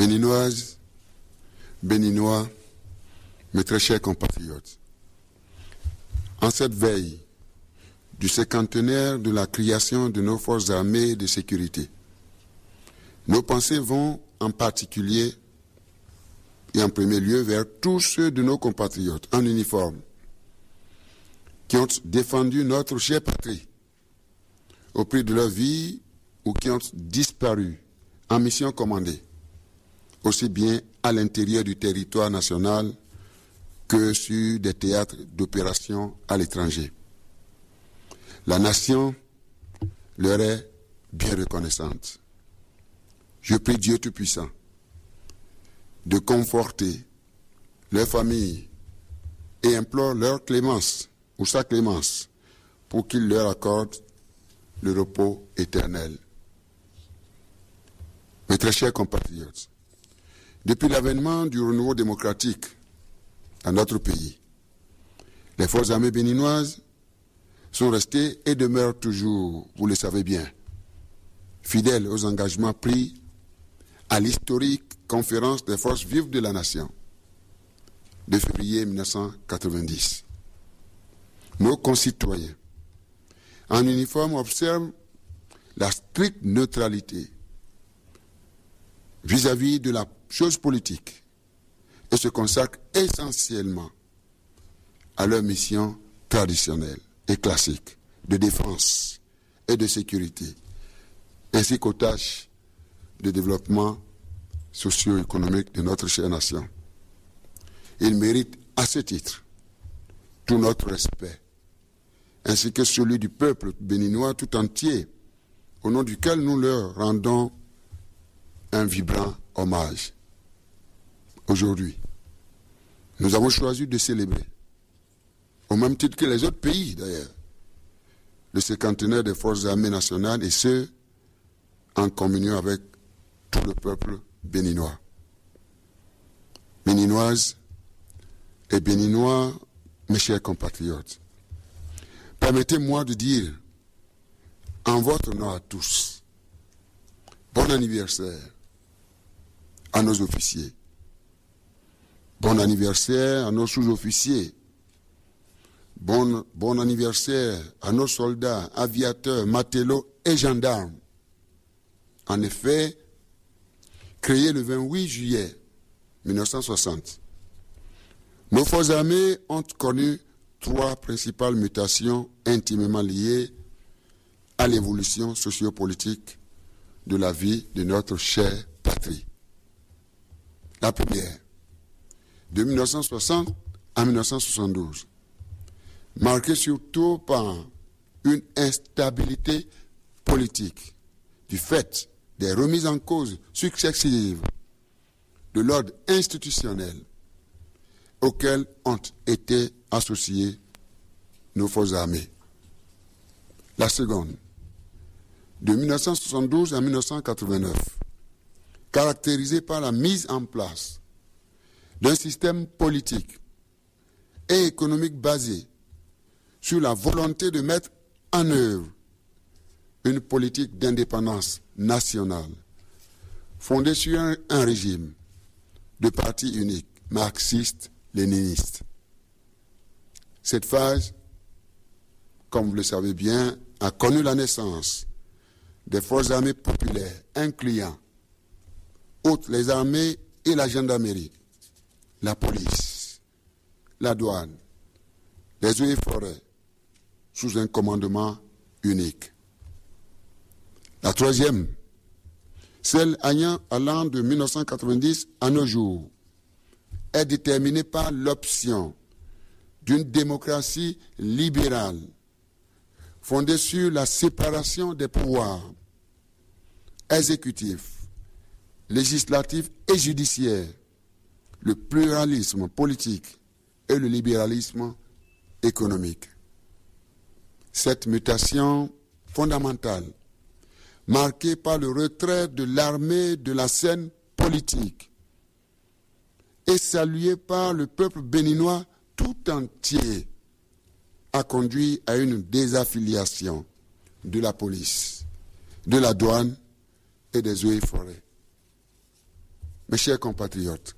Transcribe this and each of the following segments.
Béninoises, Béninois, mes très chers compatriotes, en cette veille du cinquantenaire de la création de nos forces armées de sécurité, nos pensées vont en particulier et en premier lieu vers tous ceux de nos compatriotes en uniforme qui ont défendu notre chère patrie au prix de leur vie ou qui ont disparu en mission commandée, aussi bien à l'intérieur du territoire national que sur des théâtres d'opérations à l'étranger. La nation leur est bien reconnaissante. Je prie Dieu Tout-Puissant de conforter leurs familles et implore leur clémence ou sa clémence pour qu'il leur accorde le repos éternel. Mes très chers compatriotes, depuis l'avènement du renouveau démocratique dans notre pays, les forces armées béninoises sont restées et demeurent toujours, vous le savez bien, fidèles aux engagements pris à l'historique conférence des forces vives de la nation de février 1990. Nos concitoyens en uniforme observent la stricte neutralité vis-à-vis de la chose politique et se consacrent essentiellement à leur mission traditionnelle et classique de défense et de sécurité, ainsi qu'aux tâches de développement socio-économique de notre chère nation. Ils méritent à ce titre tout notre respect, ainsi que celui du peuple béninois tout entier, au nom duquel nous leur rendons un vibrant hommage. Aujourd'hui, nous avons choisi de célébrer, au même titre que les autres pays d'ailleurs, le cinquantenaire des forces armées nationales et ce, en communion avec tout le peuple béninois. Béninoises et Béninois, mes chers compatriotes, permettez-moi de dire, en votre nom à tous, bon anniversaire à nos officiers, bon anniversaire à nos sous-officiers, bon anniversaire à nos soldats, aviateurs, matelots et gendarmes. En effet, créés le 28 juillet 1960, nos forces armées ont connu 3 principales mutations intimement liées à l'évolution sociopolitique de la vie de notre chère patrie. La première, de 1960 à 1972, marquée surtout par une instabilité politique du fait des remises en cause successives de l'ordre institutionnel auxquelles ont été associées nos forces armées. La seconde, de 1972 à 1989, caractérisée par la mise en place d'un système politique et économique basé sur la volonté de mettre en œuvre une politique d'indépendance nationale fondée sur un régime de parti unique, marxiste-léniniste. Cette phase, comme vous le savez bien, a connu la naissance des forces armées populaires, incluant, outre les armées et la gendarmerie, la police, la douane, les eaux et forêts, sous un commandement unique. La troisième, celle allant de 1990 à nos jours, est déterminée par l'option d'une démocratie libérale fondée sur la séparation des pouvoirs exécutifs, législatifs et judiciaires, le pluralisme politique et le libéralisme économique. Cette mutation fondamentale, marquée par le retrait de l'armée de la scène politique, et saluée par le peuple béninois tout entier, a conduit à une désaffiliation de la police, de la douane et des eaux et forêts. Mes chers compatriotes,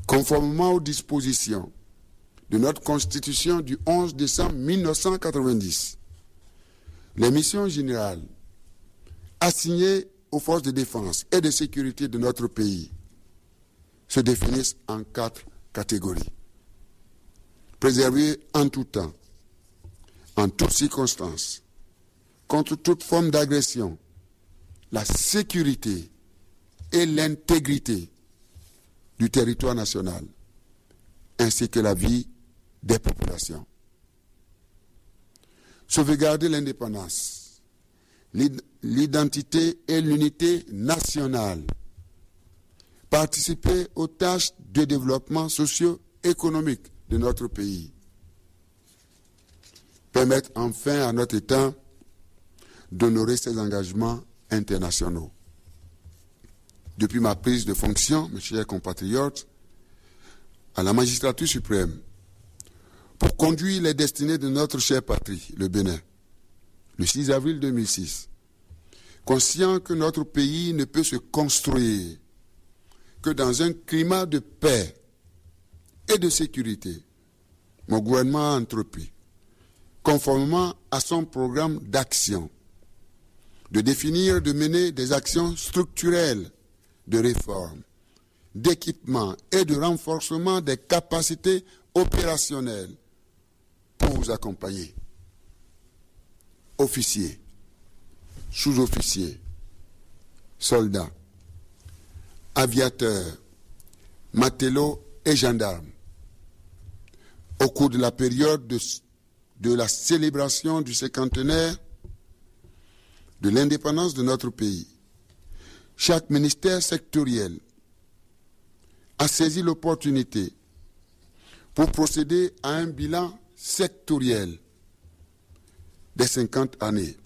conformément aux dispositions de notre Constitution du 11 décembre 1990, les missions générales assignées aux forces de défense et de sécurité de notre pays se définissent en 4 catégories. Préserver en tout temps, en toutes circonstances, contre toute forme d'agression, la sécurité et l'intégrité du territoire national, ainsi que la vie des populations. Sauvegarder l'indépendance, l'identité et l'unité nationale. Participer aux tâches de développement socio-économique de notre pays. Permettre enfin à notre État d'honorer ses engagements internationaux. Depuis ma prise de fonction, mes chers compatriotes, à la magistrature suprême, pour conduire les destinées de notre chère patrie, le Bénin, le 6 avril 2006, conscient que notre pays ne peut se construire que dans un climat de paix et de sécurité, mon gouvernement a entrepris, conformément à son programme d'action, de définir et de mener des actions structurelles de réforme, d'équipement et de renforcement des capacités opérationnelles pour vous accompagner. Officiers, sous-officiers, soldats, aviateurs, matelots et gendarmes, au cours de la période de la célébration du cinquantenaire de l'indépendance de notre pays, chaque ministère sectoriel a saisi l'opportunité pour procéder à un bilan sectoriel des 50 années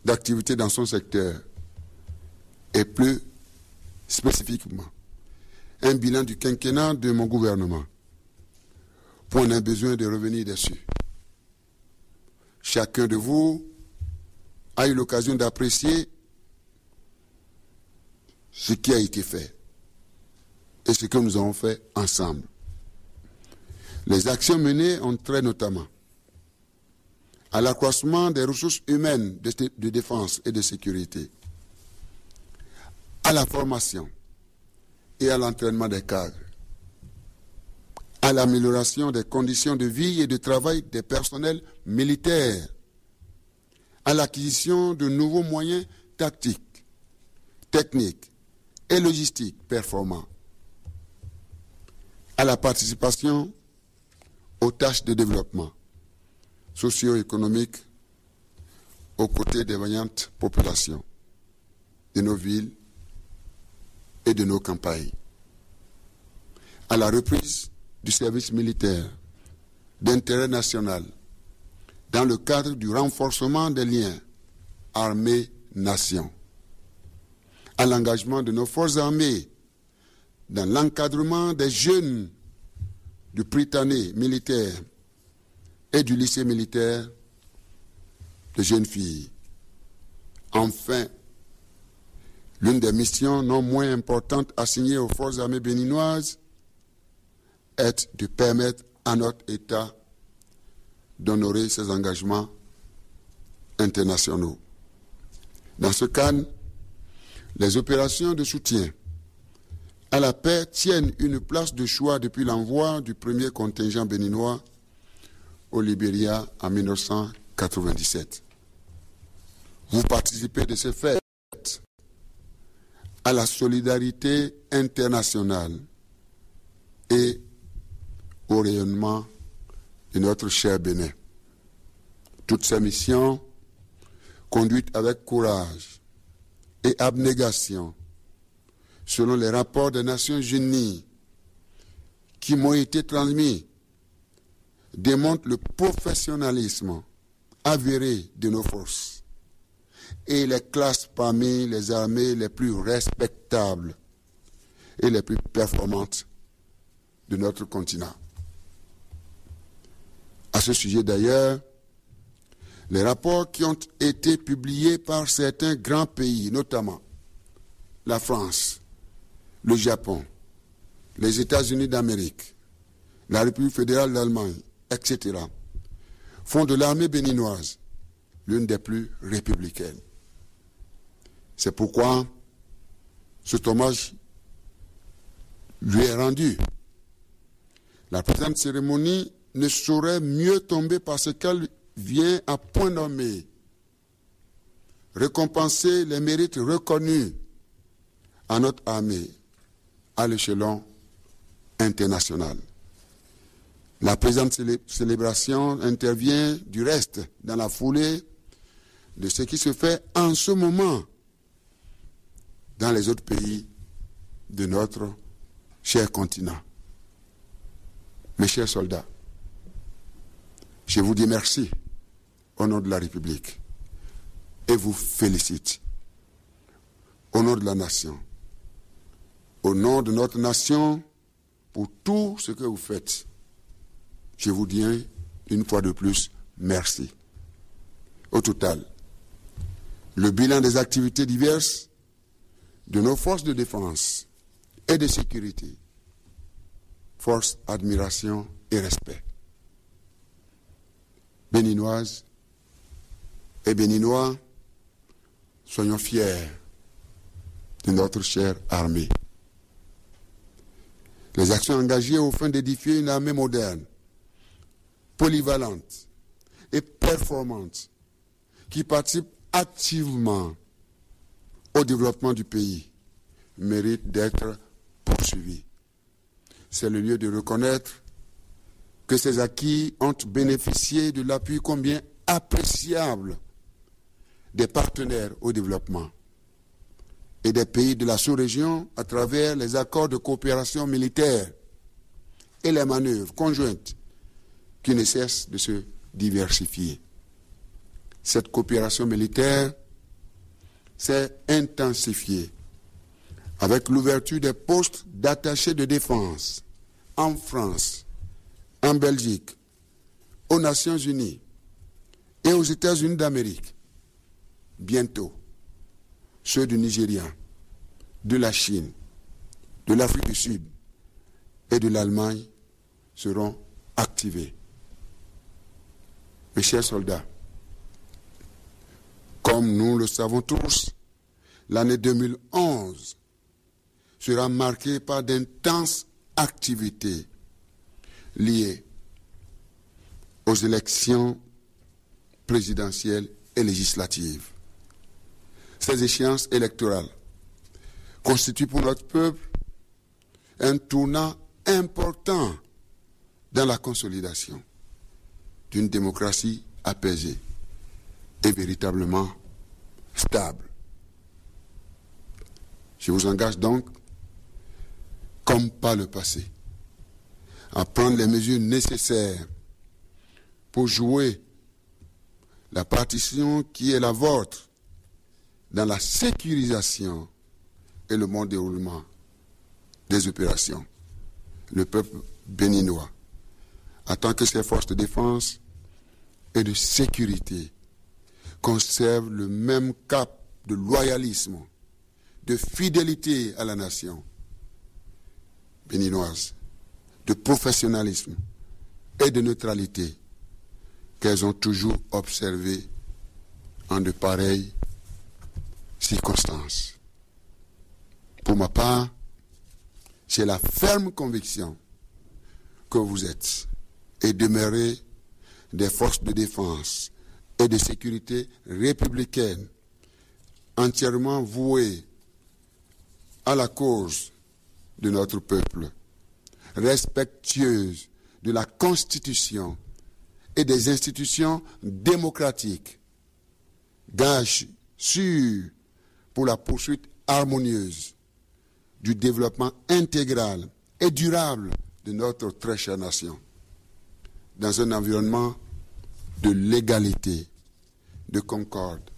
d'activité dans son secteur et plus spécifiquement un bilan du quinquennat de mon gouvernement. Pour on a besoin de revenir dessus. Chacun de vous a eu l'occasion d'apprécier ce qui a été fait et ce que nous avons fait ensemble. Les actions menées ont trait notamment à l'accroissement des ressources humaines de défense et de sécurité, à la formation et à l'entraînement des cadres, à l'amélioration des conditions de vie et de travail des personnels militaires, à l'acquisition de nouveaux moyens tactiques, techniques et logistiques performants, à la participation aux tâches de développement socio-économique aux côtés des vaillantes populations de nos villes et de nos campagnes, à la reprise du service militaire d'intérêt national dans le cadre du renforcement des liens armée-nation, à l'engagement de nos forces armées dans l'encadrement des jeunes du Prytanée militaire et du lycée militaire de jeunes filles. Enfin, l'une des missions non moins importantes assignées aux forces armées béninoises est de permettre à notre État d'honorer ses engagements internationaux. Dans ce cadre, les opérations de soutien à la paix tiennent une place de choix depuis l'envoi du premier contingent béninois au Libéria en 1997. Vous participez de ces fêtes à la solidarité internationale et au rayonnement de notre cher Bénin. Toutes ces missions, conduites avec courage et abnégation, selon les rapports des Nations Unies qui m'ont été transmis, démontrent le professionnalisme avéré de nos forces et les classes parmi les armées les plus respectables et les plus performantes de notre continent. À ce sujet d'ailleurs, les rapports qui ont été publiés par certains grands pays, notamment la France, le Japon, les États-Unis d'Amérique, la République fédérale d'Allemagne, etc., font de l'armée béninoise l'une des plus républicaines. C'est pourquoi cet hommage lui est rendu. La présente cérémonie ne saurait mieux tomber parce qu'elle vient à point nommé récompenser les mérites reconnus à notre armée à l'échelon international. La présente célébration intervient du reste dans la foulée de ce qui se fait en ce moment dans les autres pays de notre cher continent. Mes chers soldats, je vous dis merci au nom de la République et vous félicite au nom de la nation, au nom de notre nation pour tout ce que vous faites. Je vous dis une fois de plus, merci. Au total, le bilan des activités diverses de nos forces de défense et de sécurité force admiration et respect. Béninoises et Béninois, soyons fiers de notre chère armée. Les actions engagées aux fins d'édifier une armée moderne, polyvalente et performante, qui participe activement au développement du pays, méritent d'être poursuivies. C'est le lieu de reconnaître que ces acquis ont bénéficié de l'appui combien appréciable des partenaires au développement et des pays de la sous-région à travers les accords de coopération militaire et les manœuvres conjointes qui ne cessent de se diversifier. Cette coopération militaire s'est intensifiée avec l'ouverture des postes d'attachés de défense en France, en Belgique, aux Nations Unies et aux États-Unis d'Amérique. Bientôt, ceux du Nigeria, de la Chine, de l'Afrique du Sud et de l'Allemagne seront activés. Mes chers soldats, comme nous le savons tous, l'année 2011 sera marquée par d'intenses activités liées aux élections présidentielles et législatives. Ces échéances électorales constituent pour notre peuple un tournant important dans la consolidation d'une démocratie apaisée et véritablement stable. Je vous engage donc, comme par le passé, à prendre les mesures nécessaires pour jouer la partition qui est la vôtre dans la sécurisation et le bon déroulement des opérations. Le peuple béninois attend que ses forces de défense et de sécurité conservent le même cap de loyalisme, de fidélité à la nation béninoise, de professionnalisme et de neutralité qu'elles ont toujours observé en de pareilles circonstances. Pour ma part, j'ai la ferme conviction que vous êtes et demeurez des forces de défense et de sécurité républicaines entièrement vouées à la cause de notre peuple, respectueuses de la Constitution et des institutions démocratiques, gage sûr pour la poursuite harmonieuse du développement intégral et durable de notre très chère nation, dans un environnement de légalité, de concorde,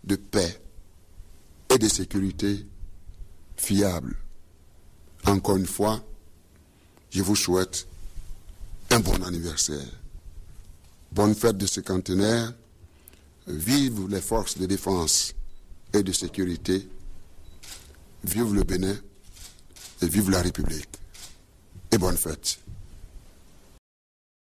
de paix et de sécurité fiable. Encore une fois, je vous souhaite un bon anniversaire. Bonne fête de cinquantenaire. Vive les forces de défense et de sécurité. Vive le Bénin. et vive la République. Et bonne fête.